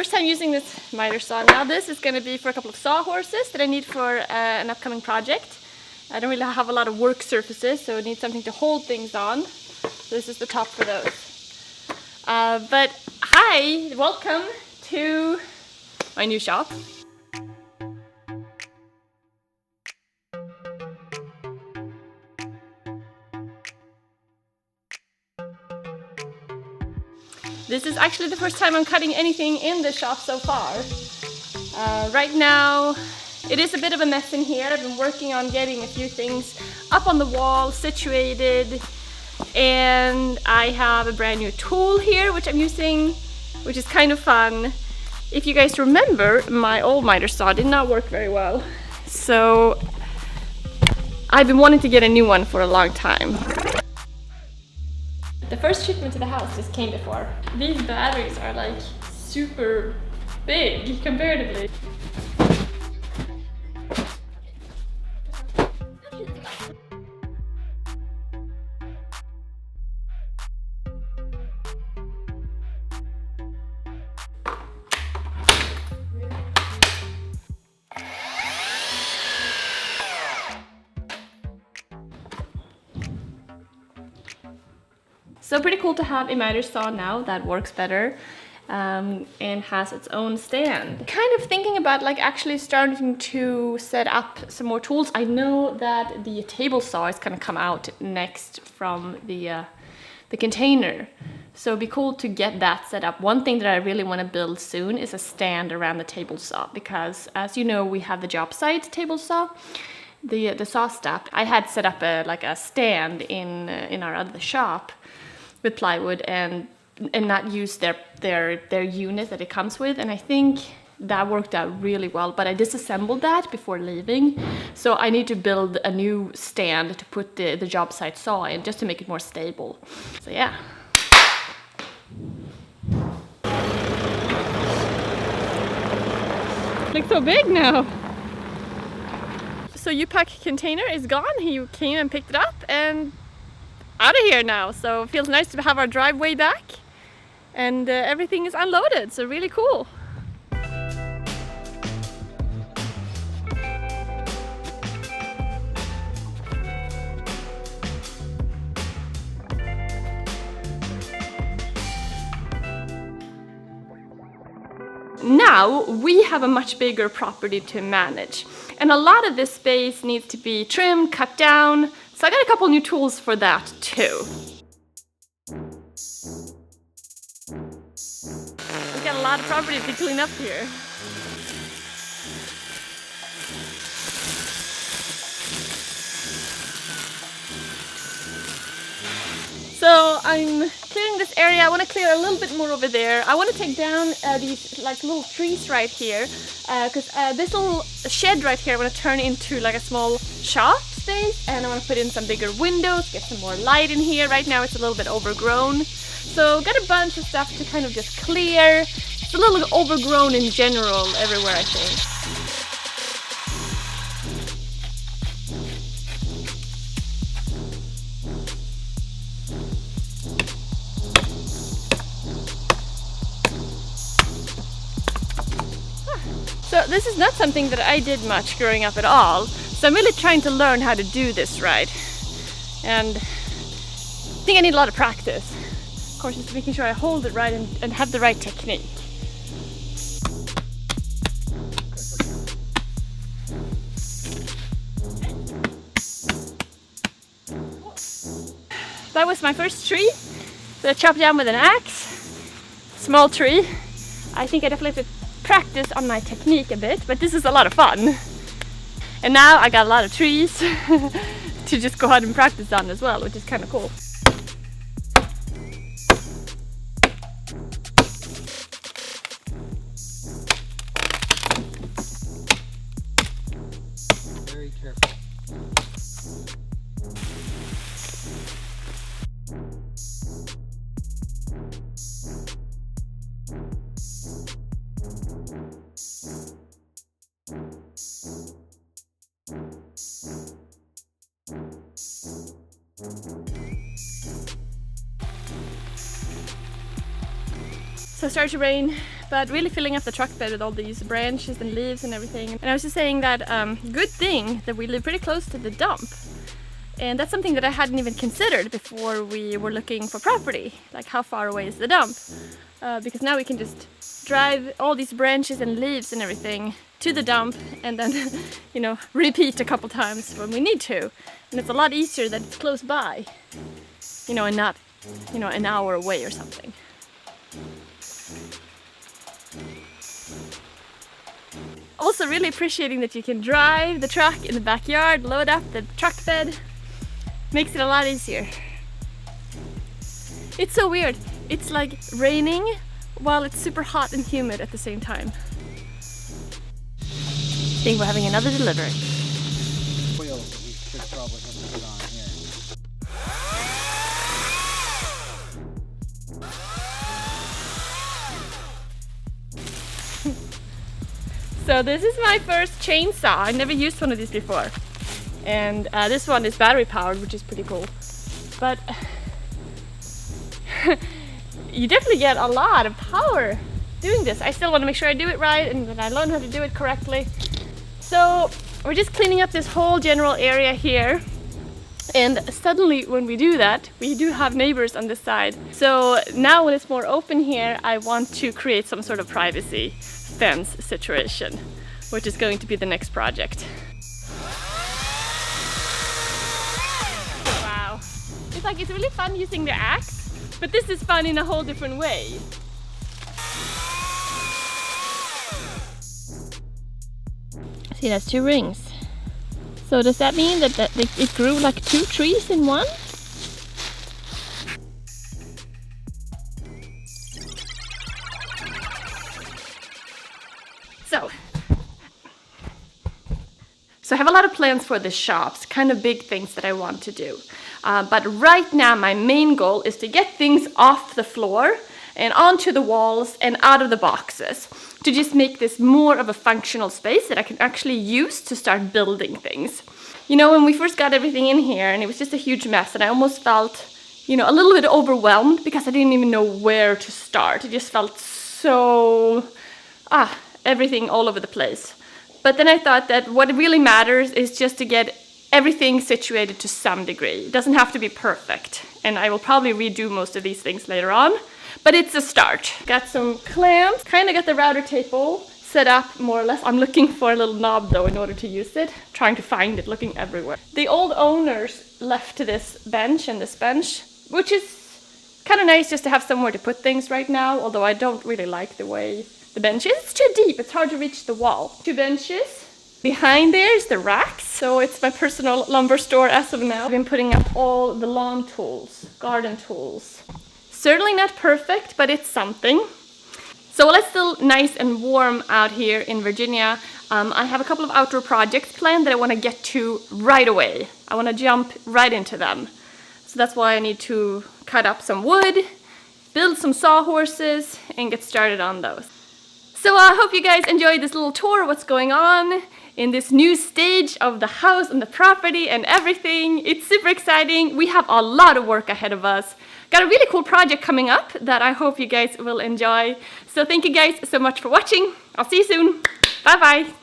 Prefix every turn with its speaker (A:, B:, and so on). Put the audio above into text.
A: first time using this miter saw. Now this is going to be for a couple of sawhorses that I need for an upcoming project. I don't really have a lot of work surfaces, so I need something to hold things on. So this is the top for those. But hi, welcome to my new shop. This is actually the first time I'm cutting anything in the shop so far. Right now, it is a bit of a mess in here. I've been working on getting a few things up on the wall, situated, and I have a brand new tool here, which I'm using, which is kind of fun. If you guys remember, my old miter saw did not work very well. So I've been wanting to get a new one for a long time. The first shipment to the house just came before. These batteries are like super big comparatively. So pretty cool to have a miter saw now that works better and has its own stand. Kind of thinking about like actually starting to set up some more tools. I know that the table saw is gonna come out next from the container. So it'd be cool to get that set up. One thing that I really want to build soon is a stand around the table saw, because as you know, we have the job site table saw. The saw step. I had set up a stand in our other shop with plywood and not use their unit that it comes with, and I think that worked out really well, but I disassembled that before leaving, so I need to build a new stand to put the job site saw in, just to make it more stable. So yeah. Looks so big now. So U-Pack container is gone. He came and picked it up and out of here now, so it feels nice to have our driveway back, and everything is unloaded, so really cool. Now we have a much bigger property to manage, and a lot of this space needs to be trimmed, cut down. So I got a couple new tools for that too. We got a lot of property to clean up here. So I'm clearing this area. I want to clear a little bit more over there. I want to take down these like little trees right here, because this little shed right here I want to turn into like a small shop space, and I want to put in some bigger windows, get some more light in here. Right now it's a little bit overgrown, so got a bunch of stuff to kind of just clear. It's a little overgrown in general everywhere, I think. So this is not something that I did much growing up at all, so I'm really trying to learn how to do this right, and I think I need a lot of practice. Of course, just making sure I hold it right and have the right technique. That was my first tree that I chopped down with an axe. Small tree. I think I definitely have to practice on my technique a bit, but this is a lot of fun. And now I got a lot of trees to just go out and practice on as well, which is kind of cool.
B: Very careful.
A: So it started to rain but really filling up the truck bed with all these branches and leaves and everything. And I was just saying that good thing that we live pretty close to the dump. And that's something that I hadn't even considered before we were looking for property. Like, how far away is the dump? Because now we can just drive all these branches and leaves and everything to the dump and then, you know, repeat a couple times when we need to. And it's a lot easier that it's close by, you know, and not, you know, an hour away or something. Also really appreciating that you can drive the truck in the backyard, load up the truck bed. Makes it a lot easier. It's so weird. It's like raining while it's super hot and humid at the same time. I think we're having another delivery.
B: Wheel that we should probably have to put on here.
A: So this is my first chainsaw. I never used one of these before. And this one is battery powered, which is pretty cool. But you definitely get a lot of power doing this. I still want to make sure I do it right and that I learn how to do it correctly. So we're just cleaning up this whole general area here. And suddenly when we do that, we do have neighbors on this side. So now when it's more open here, I want to create some sort of privacy fence situation, which is going to be the next project. Wow. It's like, it's really fun using the axe, but this is fun in a whole different way. See, that's 2 rings. So does that mean that it grew like 2 trees in one? So I have a lot of plans for the shops, kind of big things that I want to do. But right now my main goal is to get things off the floor and onto the walls and out of the boxes, to just make this more of a functional space that I can actually use to start building things. You know, when we first got everything in here and it was just a huge mess, and I almost felt, you know, a little bit overwhelmed because I didn't even know where to start. It just felt so, everything all over the place. But then I thought that what really matters is just to get everything situated to some degree. It doesn't have to be perfect, and I will probably redo most of these things later on, but it's a start. Got some clamps, kind of got the router table set up more or less. I'm looking for a little knob though in order to use it, trying to find it, looking everywhere. The old owners left this bench and this bench, which is kind of nice just to have somewhere to put things right now, although I don't really like the way the bench is. It's too deep, it's hard to reach the wall. 2 benches. Behind there is the racks, so it's my personal lumber store as of now. I've been putting up all the lawn tools, garden tools. Certainly not perfect, but it's something. So while it's still nice and warm out here in Virginia, I have a couple of outdoor projects planned that I want to get to right away. I want to jump right into them. So that's why I need to cut up some wood, build some sawhorses, and get started on those. So I hope you guys enjoyed this little tour of what's going on in this new stage of the house and the property and everything. It's super exciting. We have a lot of work ahead of us. Got a really cool project coming up that I hope you guys will enjoy. So thank you guys so much for watching. I'll see you soon. Bye bye.